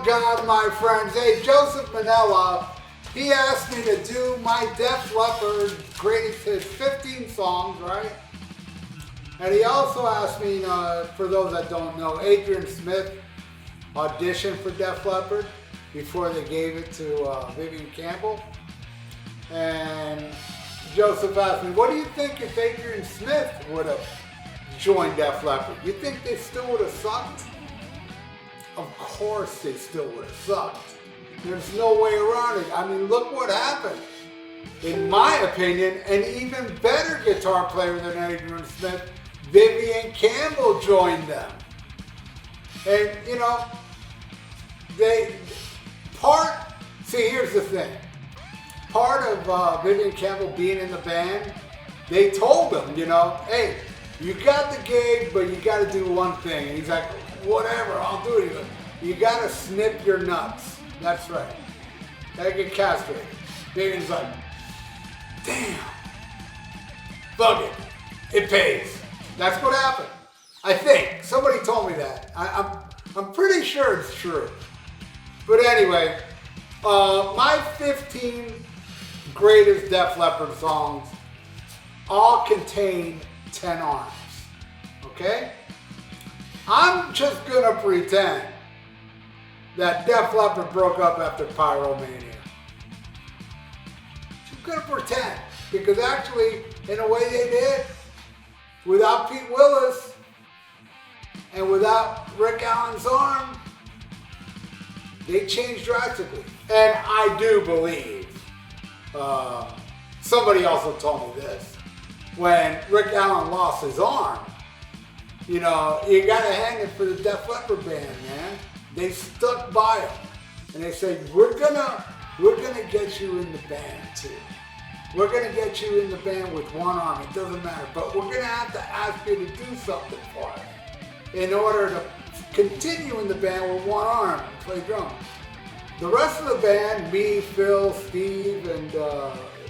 on God, my friends. Hey, Joseph Manella, he asked me to do my Def Leppard greatest hits 15 songs, right? And he also asked me, for those that don't know, Adrian Smith auditioned for Def Leppard before they gave it to Vivian Campbell. And Joseph asked me, what do you think if Adrian Smith would have joined Def Leppard? You think they still would have sucked? Of course they still would have sucked. There's no way around it. I mean, look what happened. In my opinion, an even better guitar player than Adrian Smith, Vivian Campbell, joined them. And, you know, see, here's the thing. Part of Vivian Campbell being in the band, they told him, you know, hey, you got the gig, but you got to do one thing. And he's like, whatever, I'll do it. He's like, you got to snip your nuts. That's right. Gotta get castrated. Vivian's like, damn, fuck it. It pays. That's what happened. I think. Somebody told me that. I'm pretty sure it's true. But anyway, my 15 greatest Def Leppard songs all contain 10 arms. Okay? I'm just gonna pretend that Def Leppard broke up after Pyromania. Just gonna pretend. Because actually, in a way they did, without Pete Willis and without Rick Allen's arm, they changed drastically. And I do believe, somebody also told me this, when Rick Allen lost his arm, you know, you gotta hand it for the Def Leppard band, man. They stuck by him. And they said, we're gonna get you in the band too. We're gonna get you in the band with one arm, it doesn't matter, but we're gonna have to ask you to do something for us in order to continue in the band with one arm and play drums. The rest of the band, me, Phil, Steve, and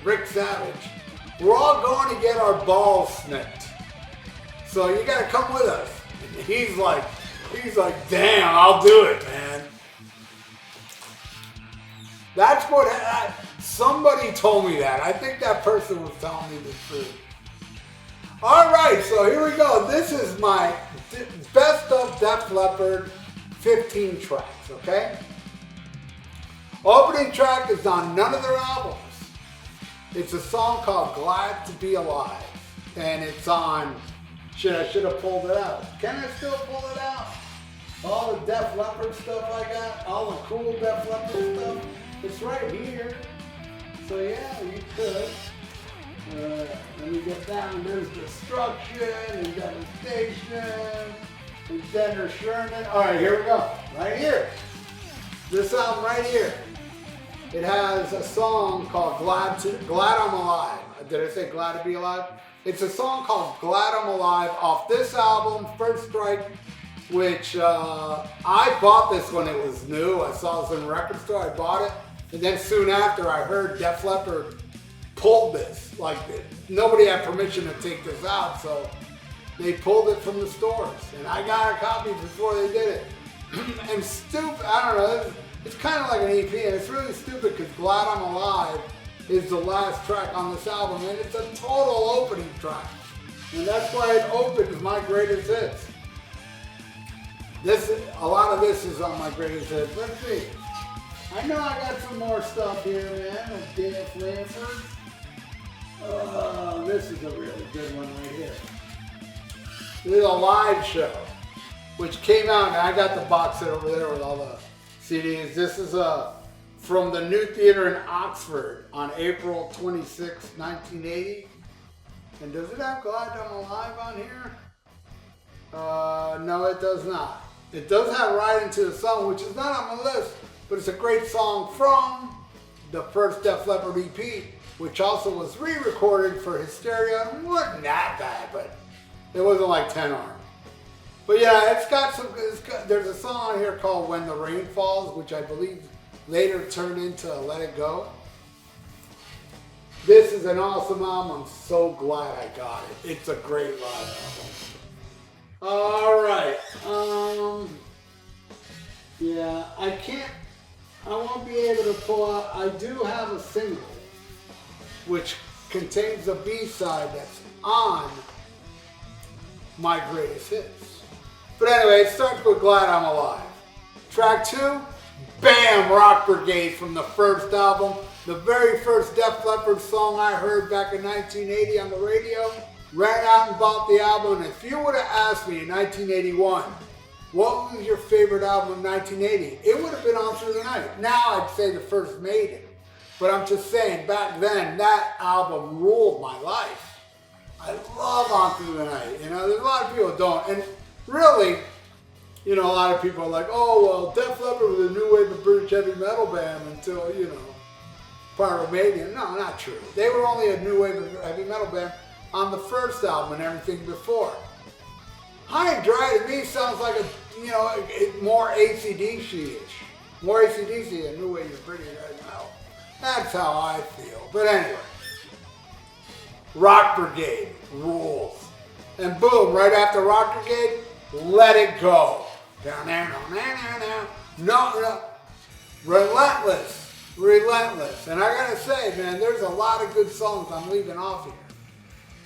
Rick Savage, we're all going to get our balls snipped. So you gotta come with us. And he's like, damn, I'll do it, man. That's what, somebody told me that. I think that person was telling me the truth. All right, so here we go. This is my best of Def Leppard 15 tracks, okay? Opening track is on none of their albums. It's a song called Glad to Be Alive. And it's on, I should have pulled it out. Can I still pull it out? All the Def Leppard stuff I got, all the cool Def Leppard stuff, it's right here. So yeah, you could. Let me get down. There's Destruction, and Devastation, and Denner Sherman. All right, here we go. Right here. This album right here. It has a song called Glad I'm Alive. Did I say Glad to Be Alive? It's a song called Glad I'm Alive off this album, First Strike, which I bought this when it was new. I saw this in a record store, I bought it. And then soon after I heard Def Leppard pulled this. Like, nobody had permission to take this out, so they pulled it from the stores. And I got a copy before they did it. And stupid, I don't know, it's kind of like an EP, and it's really stupid because Glad I'm Alive is the last track on this album, and it's a total opening track. And that's why it opens my greatest hits. A lot of this is on my greatest hits. Let's see. I know I got some more stuff here, man, of Def Leppard. This is a really good one right here. This is a live show, which came out, and I got the box set over there with all the CDs. This is from the New Theater in Oxford on April 26, 1980. And does it have Glad I'm Alive on here? No, it does not. It does have Ride Into the Sun, which is not on the list, but it's a great song from the first Def Leppard EP, which also was re-recorded for Hysteria. It wasn't that bad, but it wasn't like 10 arm. But yeah, there's a song on here called When the Rain Falls, which I believe later turned into Let It Go. This is an awesome album. I'm so glad I got it. It's a great live album. All right. Yeah, I won't be able to pull out. I do have a single which contains a B-side that's on my greatest hits. But anyway, it starts with Glad I'm Alive. Track 2, bam, Rock Brigade from the first album. The very first Def Leppard song I heard back in 1980 on the radio. Ran out and bought the album, and if you would have asked me in 1981, what was your favorite album in 1980? It would have been On Through the Night. Now I'd say the first Maiden. But I'm just saying, back then, that album ruled my life. I love On Through the Night. You know, there's a lot of people who don't. And really, you know, a lot of people are like, oh, well, Def Leppard was a new wave of British heavy metal band until, you know, Pyromania. No, not true. They were only a new wave of heavy metal band on the first album and everything before. High and Dry to me sounds like a, you know, more AC/DC-ish. More AC/DC than new wave of British heavy metal. That's how I feel. But anyway, Rock Brigade rules. And boom, right after Rock Brigade, Let It Go. Down there, no. Relentless. And I gotta say, man, there's a lot of good songs I'm leaving off here.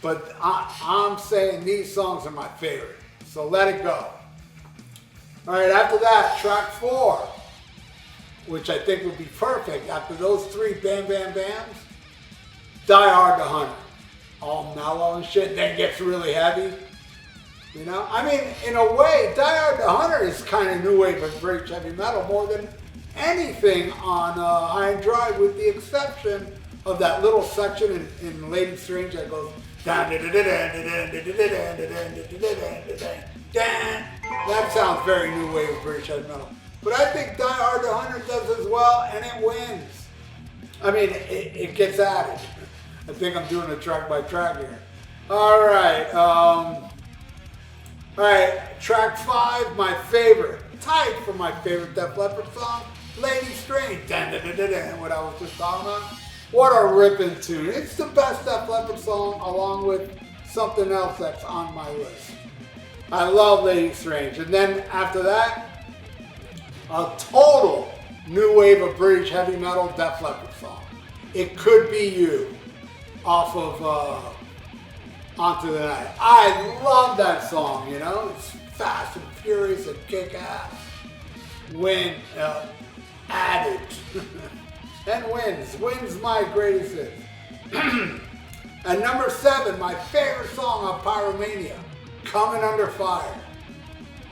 But I'm saying these songs are my favorite. So Let It Go. All right, after that, track 4. Which I think would be perfect after those 3 bam bam bams. Die Hard the Hunter. All mellow and shit, then gets really heavy. You know? I mean, in a way, Die Hard the Hunter is kind of new wave of British heavy metal more than anything on High and Dry, with the exception of that little section in Lady Strange that goes that sounds very new wave of British heavy metal. But I think Die Hard the Hunter does as well, and it wins. I mean, it gets added. I think I'm doing a track by track here. All right, track 5, my favorite, tied for my favorite Def Leppard song, Lady Strange. What I was just talking about. What a ripping tune. It's the best Def Leppard song, along with something else that's on my list. I love Lady Strange. And then after that, a total new wave of British heavy metal Def Leppard song. It Could Be You, off of On Through the Night. I love that song, you know. It's fast and furious and kick-ass. Added. And wins my greatest hit. And number 7, my favorite song on Pyromania, Coming Under Fire.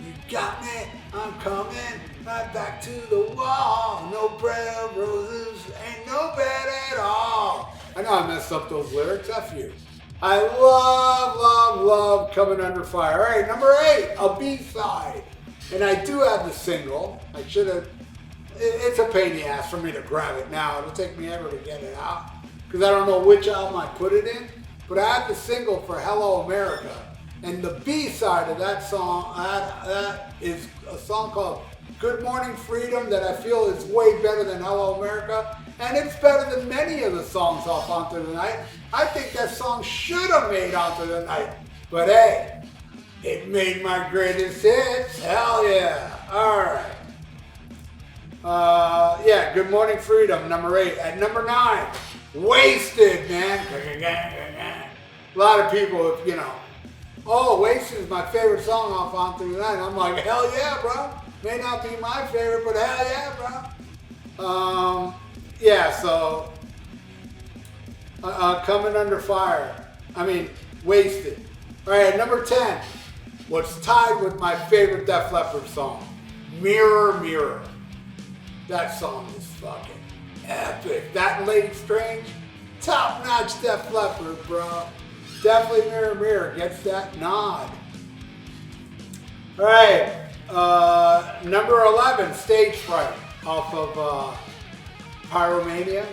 You got me, I'm coming right back to the wall. No bread of roses, ain't no bed at all. I know I messed up those lyrics, F you. I love Coming Under Fire. All right, number 8, a B-side. And I do have the single. I should have, it's a pain in the ass for me to grab it now. It'll take me ever to get it out, because I don't know which album I put it in. But I have the single for Hello America. And the B-side of that song, that is a song called Good Morning Freedom, that I feel is way better than Hello America. And it's better than many of the songs off On Through the Night. I think that song should have made On Through the Night. But hey, it made my greatest hits. Hell yeah. All right. Yeah, Good Morning Freedom, number 8. At number 9, Wasted, man. A lot of people, you know, oh, Wasted is my favorite song off On Through the Night. I'm like, hell yeah, bro. May not be my favorite, but hell yeah, bro. Yeah, so Coming Under Fire. I mean, Wasted. All right, number 10. What's tied with my favorite Def Leppard song, Mirror, Mirror. That song is fucking epic. That and Lady Strange, top-notch Def Leppard, bro. Definitely Mirror, Mirror gets that nod. All right, number 11, Stage Fright, off of Pyromania.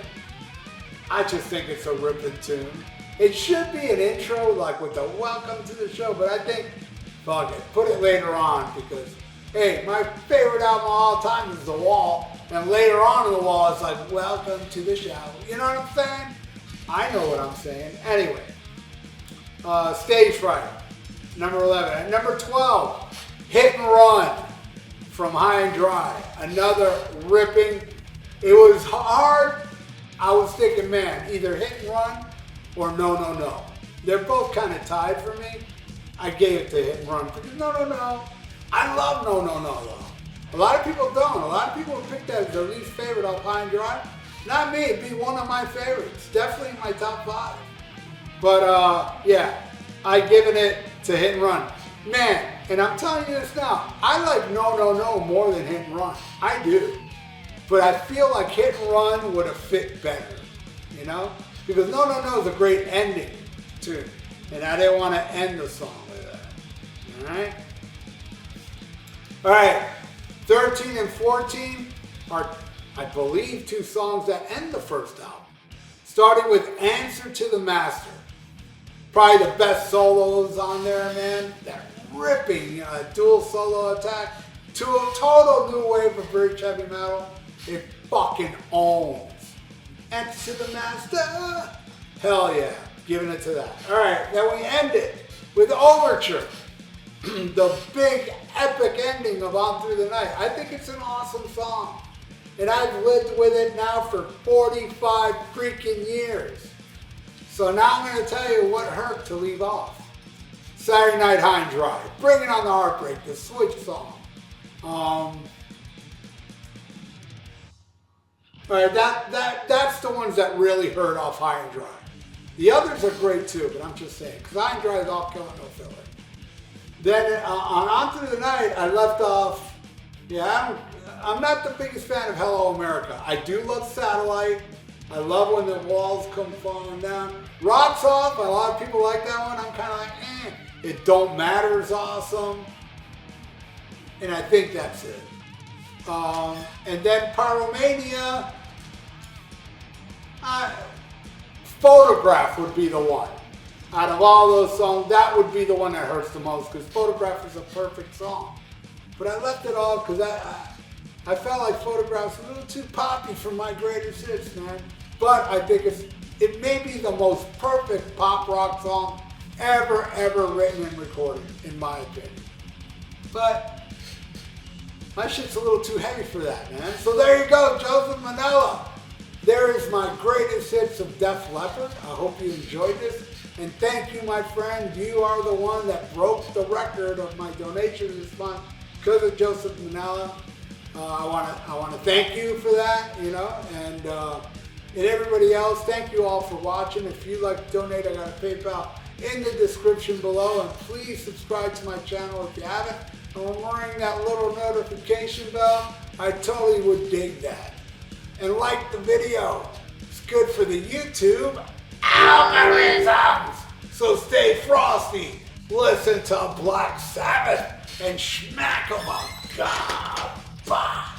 I just think it's a ripping tune. It should be an intro, like with the welcome to the show, but I think, fuck it, put it later on, because, hey, my favorite album of all time is The Wall, and later on in The Wall, it's like, welcome to the show. You know what I'm saying? I know what I'm saying. Anyway, Stage Fright, number 11. At number 12, Hit and Run from High and Dry. Another ripping. It was hard. I was thinking, man, either Hit and Run or No No No. They're both kind of tied for me. I gave it to Hit and Run because No No No. I love No No No though. A lot of people don't. A lot of people would pick that as their least favorite off High and Dry. Not me. It'd be one of my favorites. Definitely in my top 5. But yeah, I given it to Hit and Run. Man, and I'm telling you this now, I like No No No more than Hit and Run. I do. But I feel like Hit and Run would have fit better, you know? Because No No No is a great ending too. And I didn't want to end the song with that. Alright? Alright, 13 and 14 are, I believe, 2 songs that end the first album. Starting with Answer to the Master. Probably the best solos on there, man. That ripping dual solo attack to a total new wave of British heavy metal. It fucking owns. Answer to the Master. Hell yeah. Giving it to that. Alright, then we end it with Overture. The big epic ending of On Through the Night. I think it's an awesome song. And I've lived with it now for 45 freaking years. So now I'm going to tell you what hurt to leave off. Saturday Night High and Dry. Bringing on the Heartbreak, the Switch song. Alright, that's the ones that really hurt off High and Dry. The others are great too, but I'm just saying, because High and Dry is all killing, no filler. Then on Through the Night, I left off, yeah, I'm not the biggest fan of Hello America. I do love Satellite. I love When the Walls Come Falling Down. Rocks Off, a lot of people like that one. I'm kind of like, eh. It Don't Matter is awesome. And I think that's it. And then Pyromania, Photograph would be the one. Out of all those songs, that would be the one that hurts the most because Photograph is a perfect song. But I left it off because I felt like Photograph's a little too poppy for my greatest hits, man. But I think it may be the most perfect pop rock song ever written and recorded, in my opinion. But my shit's a little too heavy for that, man. So there you go, Joseph Manella. There is my greatest hits of Def Leppard. I hope you enjoyed this. And thank you, my friend. You are the one that broke the record of my donation this month because of Joseph Manella. I want to thank you for that, you know, and everybody else. Thank you all for watching. If you'd like to donate, I got a PayPal in the description below, and please subscribe to my channel if you haven't. And ring that little notification bell. I totally would dig that. And like the video. It's good for the YouTube algorithms. So stay frosty. Listen to Black Sabbath and smack 'em up. God. Bye.